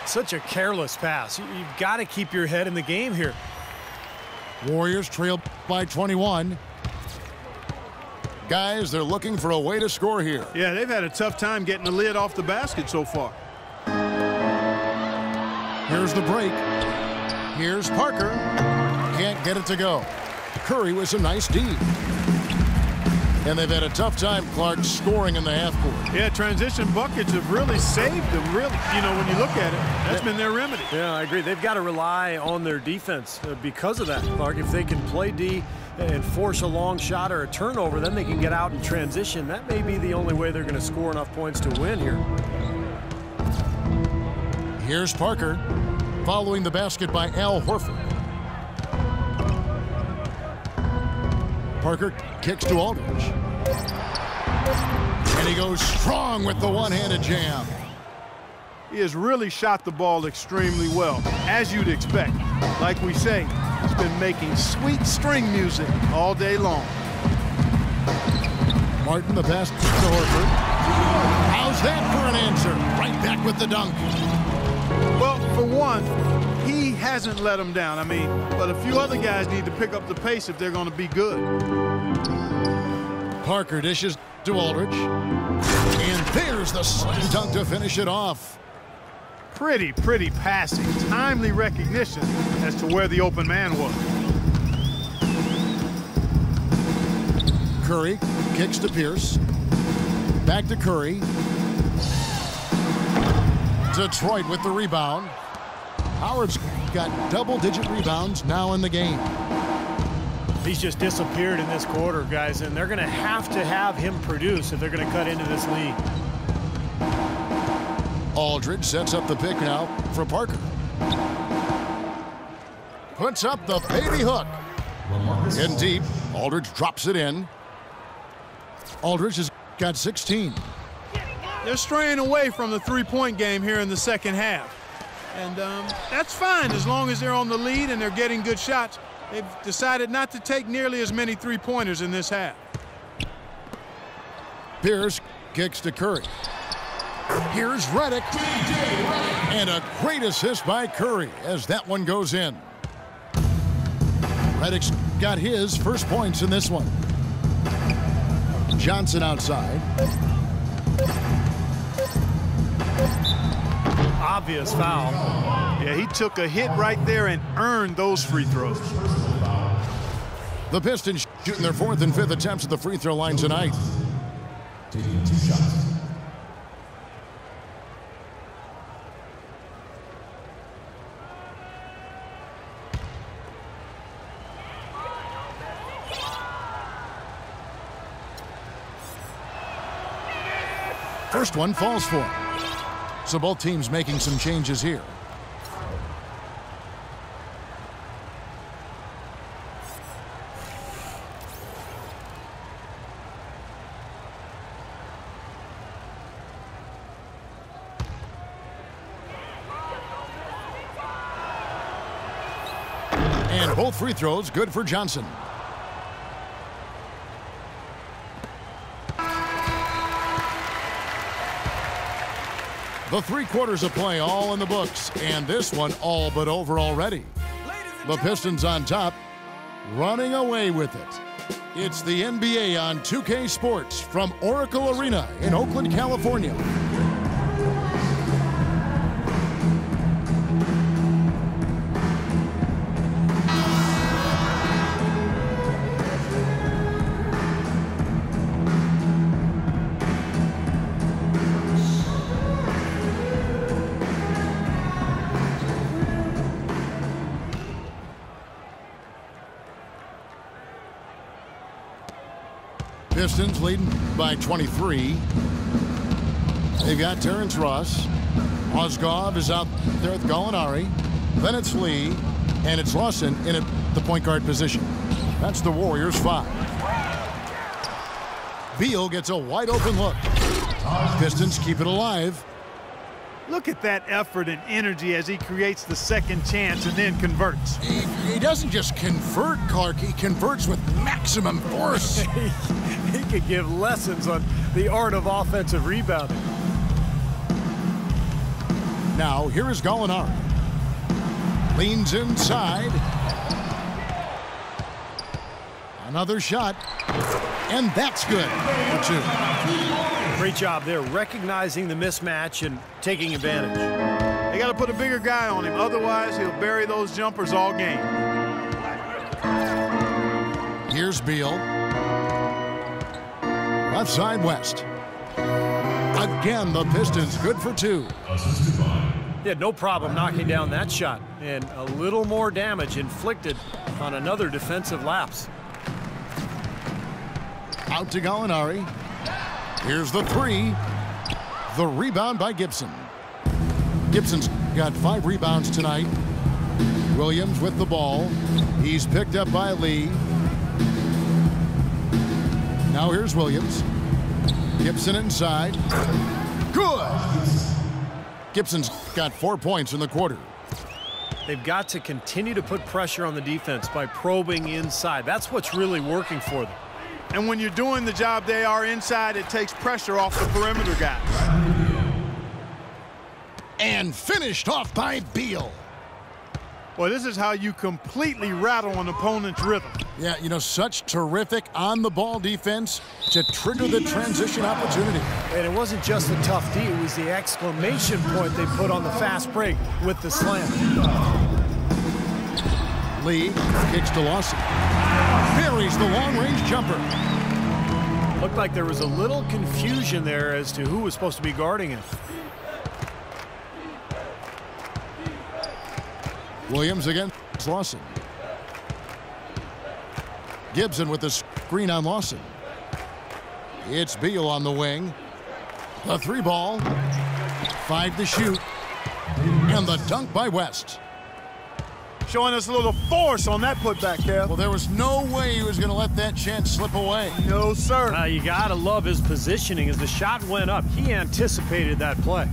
Such a careless pass. You've got to keep your head in the game here. Warriors trail by 21. Guys, they're looking for a way to score here. Yeah, they've had a tough time getting the lid off the basket so far. Here's the break. Here's Parker. Can't get it to go. Curry with some nice D. And they've had a tough time, Clark, scoring in the half court. Yeah, transition buckets have really saved them, really. You know, when you look at it, that's been their remedy. Yeah, I agree. They've got to rely on their defense because of that, Clark. If they can play D and force a long shot or a turnover, then they can get out and transition. That may be the only way they're going to score enough points to win here. Here's Parker, following the basket by Al Horford. Parker kicks to Aldridge. And he goes strong with the one-handed jam. He has really shot the ball extremely well, as you'd expect. Like we say, he's been making sweet string music all day long. Martin, the pass to Horford. How's that for an answer? Right back with the dunk. Well, for one, he hasn't let them down. I mean, but a few other guys need to pick up the pace if they're going to be good. Parker dishes to Aldridge. And there's the slam dunk to finish it off. Pretty passing. Timely recognition as to where the open man was. Curry kicks to Pierce. Back to Curry. Detroit with the rebound. Howard's got double-digit rebounds now in the game. He's just disappeared in this quarter, guys, and they're going to have him produce if they're going to cut into this lead. Aldridge sets up the pick now for Parker. Puts up the baby hook. In deep, Aldridge drops it in. Aldridge has got 16. They're straying away from the three-point game here in the second half. And that's fine as long as they're on the lead and they're getting good shots. They've decided not to take nearly as many three-pointers in this half. Pierce kicks to Curry. Here's Redick. And a great assist by Curry as that one goes in. Redick's got his first points in this one. Johnson outside. Obvious foul. Yeah, he took a hit right there and earned those free throws. The Pistons shooting their fourth and fifth attempts at the free throw line tonight. Taking 2 shots. First one falls for him. So both teams making some changes here. And both free throws good for Johnson. The 3 quarters of play all in the books, and this one all but over already. The Pistons on top, running away with it. It's the NBA on 2K Sports from Oracle Arena in Oakland, California. Pistons leading by 23. They've got Terrence Ross. Mozgov is out there with Gallinari. Then it's Lee, and it's Lawson in at the point guard position. That's the Warriors' 5. Beal gets a wide open look. Pistons keep it alive. Look at that effort and energy as he creates the second chance and then converts. He doesn't just convert, Clark. He converts with maximum force. He could give lessons on the art of offensive rebounding. Now, here is Gallinari. Leans inside. Another shot. And that's good for 2. Great job there, recognizing the mismatch and taking advantage. They got to put a bigger guy on him. Otherwise, he'll bury those jumpers all game. Here's Beal. Left side West. Again, the Pistons good for 2. He had no problem knocking down that shot, and a little more damage inflicted on another defensive lapse. Out to Gallinari. Here's the 3. The rebound by Gibson. Gibson's got 5 rebounds tonight. Williams with the ball. He's picked up by Lee. Now here's Williams. Gibson inside. Good! Gibson's got 4 points in the quarter. They've got to continue to put pressure on the defense by probing inside. That's what's really working for them. And when you're doing the job they are inside, it takes pressure off the perimeter guys. And finished off by Beal. Well, this is how you completely rattle an opponent's rhythm. Yeah, you know, such terrific on-the-ball defense to trigger the transition opportunity. And it wasn't just the tough D, it was the exclamation point they put on the fast break with the slam. Lee kicks to Lawson. Buries the long-range jumper. Looked like there was a little confusion there as to who was supposed to be guarding him. Williams against Lawson. Gibson with the screen on Lawson. It's Beal on the wing. The 3 ball. 5 to shoot. And the dunk by West. Showing us a little force on that putback, Kev. Well, there was no way he was going to let that chance slip away. No, sir. You got to love his positioning. As the shot went up, he anticipated that play.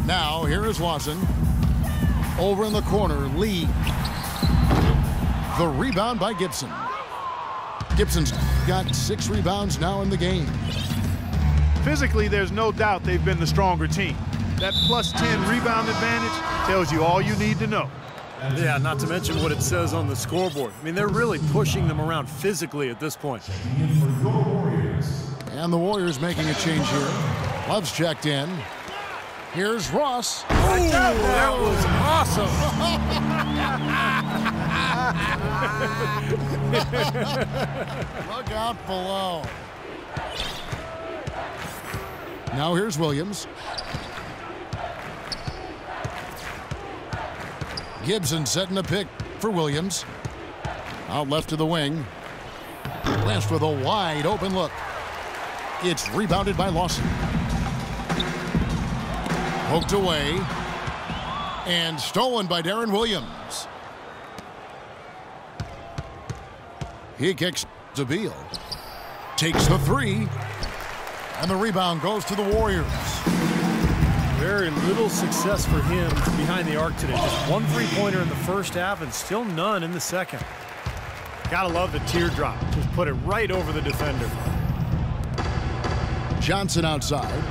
Now, here is Lawson. Over in the corner, Lee. The rebound by Gibson. Gibson's got 6 rebounds now in the game. Physically, there's no doubt they've been the stronger team. That plus 10 rebound advantage tells you all you need to know. Yeah, not to mention what it says on the scoreboard. I mean, they're really pushing them around physically at this point. And the Warriors making a change here. Love's checked in. Here's Ross. Oh, that was awesome. Look out below. Now here's Williams. Gibson setting a pick for Williams. Out left to the wing. West with a wide open look. It's rebounded by Lawson. Poked away. And stolen by Darren Williams. He kicks to Beal. Takes the 3. And the rebound goes to the Warriors. Very little success for him behind the arc today. Just 1 3-pointer in the first half and still none in the second. Gotta love the teardrop. Just put it right over the defender. Johnson outside.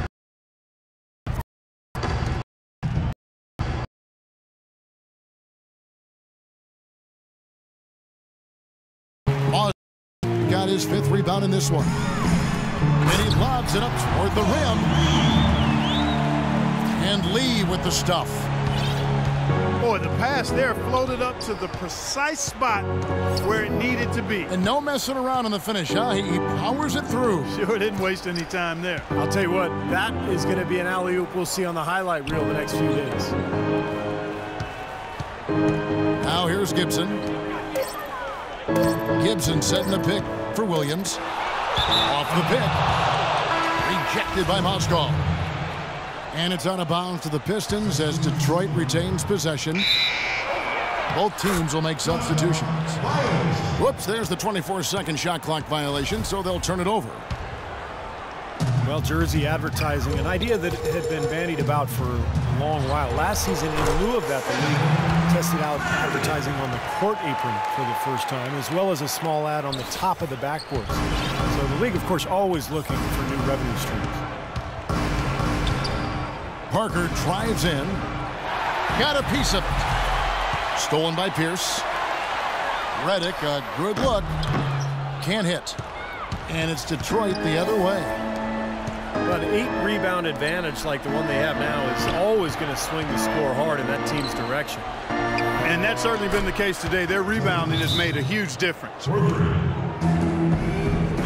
Got his 5th rebound in this one. And he lobs it up toward the rim. And Lee with the stuff. Boy, the pass there floated up to the precise spot where it needed to be. And no messing around on the finish, huh? He powers it through. Sure didn't waste any time there. I'll tell you what, that is going to be an alley-oop we'll see on the highlight reel the next few days. Now here's Gibson. Gibson setting the pick for Williams. Off the pick. Rejected by Moscow. And it's out of bounds to the Pistons as Detroit retains possession. Both teams will make substitutions. Whoops, there's the 24-second shot clock violation, so they'll turn it over. Well, jersey advertising, an idea that had been bandied about for a long while. Last season, in lieu of that, the league tested out advertising on the court apron for the first time, as well as a small ad on the top of the backboards. So the league, of course, always looking for new revenue streams. Parker drives in. Got a piece of it. Stolen by Pierce. Redick, a good look. Can't hit. And it's Detroit the other way. But an 8-rebound advantage like the one they have now is always going to swing the score hard in that team's direction. And that's certainly been the case today. Their rebounding has made a huge difference. The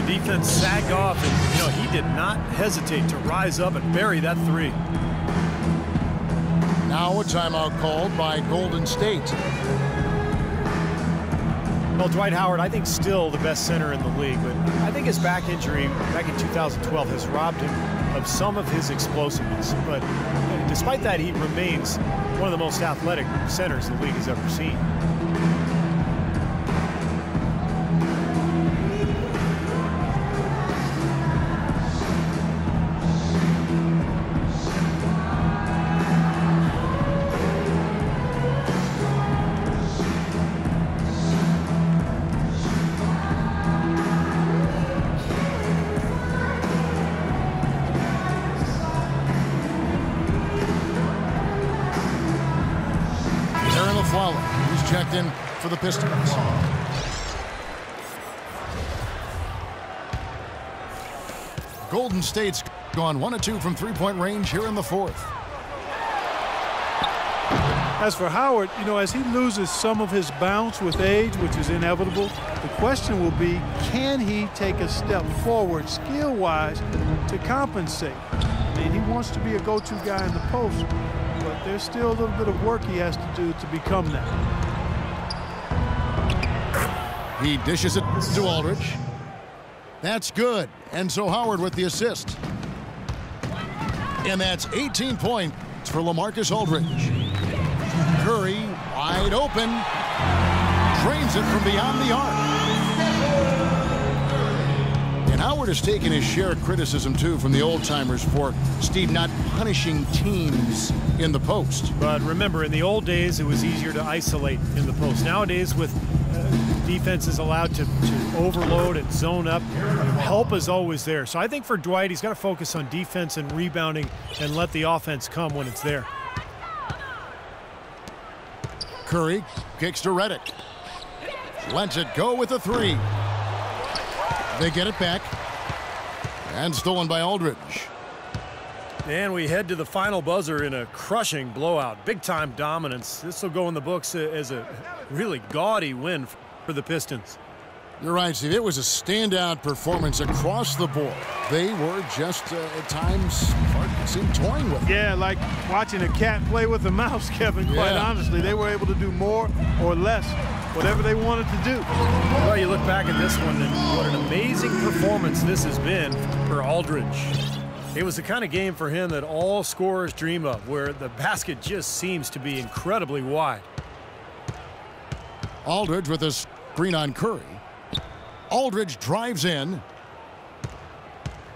defense sagged off, and he did not hesitate to rise up and bury that three. Now a timeout called by Golden State. Well, Dwight Howard, I think, still the best center in the league, but I think his back injury back in 2012 has robbed him of some of his explosiveness. But despite that, he remains one of the most athletic centers the league has ever seen. He's checked in for the Pistons. Golden State's gone 1 of 2 from three-point range here in the fourth. As for Howard, as he loses some of his bounce with age, which is inevitable, the question will be, can he take a step forward skill-wise to compensate? I mean, he wants to be a go-to guy in the post, but there's still a little bit of work he has to do to become that. He dishes it to Aldridge. That's good. And so Howard with the assist. And that's 18 points for LaMarcus Aldridge. Curry wide open. Drains it from beyond the arc. And Howard has taken his share of criticism, too, from the old-timers for, Steve, not punishing teams in the post. But remember, in the old days, it was easier to isolate in the post. Nowadays, with defenses allowed to overload and zone up, help is always there. So I think for Dwight, he's got to focus on defense and rebounding and let the offense come when it's there. Curry kicks to Redick. Lets it go with a three. They get it back. And stolen by Aldridge. And we head to the final buzzer in a crushing blowout. Big-time dominance. This will go in the books as a really gaudy win for the Pistons. You're right, Steve. It was a standout performance across the board. They were just, at times, hard to seem toying with it. Yeah, like watching a cat play with a mouse, Kevin, quite honestly. They were able to do more or less, whatever they wanted to do. Well, you look back at this one, and what an amazing performance this has been for Aldridge. It was the kind of game for him that all scorers dream of, where the basket just seems to be incredibly wide. Aldridge with a screen on Curry. Aldridge drives in.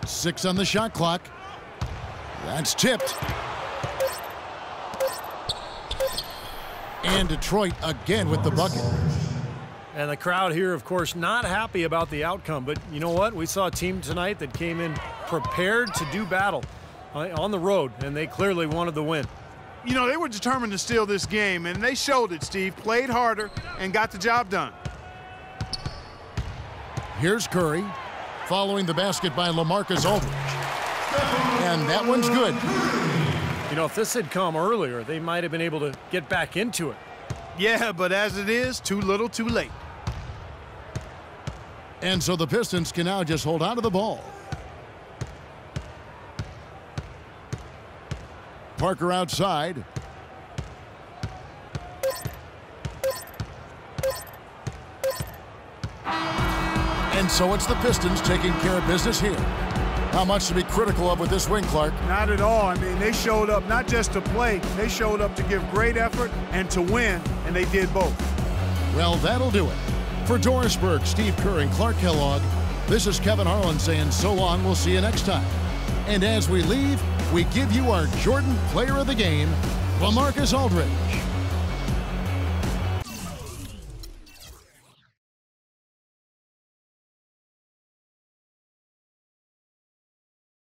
6 on the shot clock. That's tipped. And Detroit again with the bucket. And the crowd here, of course, not happy about the outcome. But you know what? We saw a team tonight that came in prepared to do battle on the road, and they clearly wanted the win. They were determined to steal this game, and they showed it, Steve. Played harder and got the job done. Here's Curry, following the basket by LaMarcus Aldridge. And that one's good. If this had come earlier, they might have been able to get back into it. Yeah, but as it is, too little, too late. And so the Pistons can now just hold on to the ball. Parker outside. And so it's the Pistons taking care of business here. How much to be critical of with this win, Clark? Not at all. I mean, they showed up not just to play, they showed up to give great effort and to win, and they did both. Well, that'll do it. For Doris Burke, Steve Kerr, and Clark Kellogg, this is Kevin Harlan saying so long. We'll see you next time. And as we leave, we give you our Jordan Player of the Game, LaMarcus Aldridge.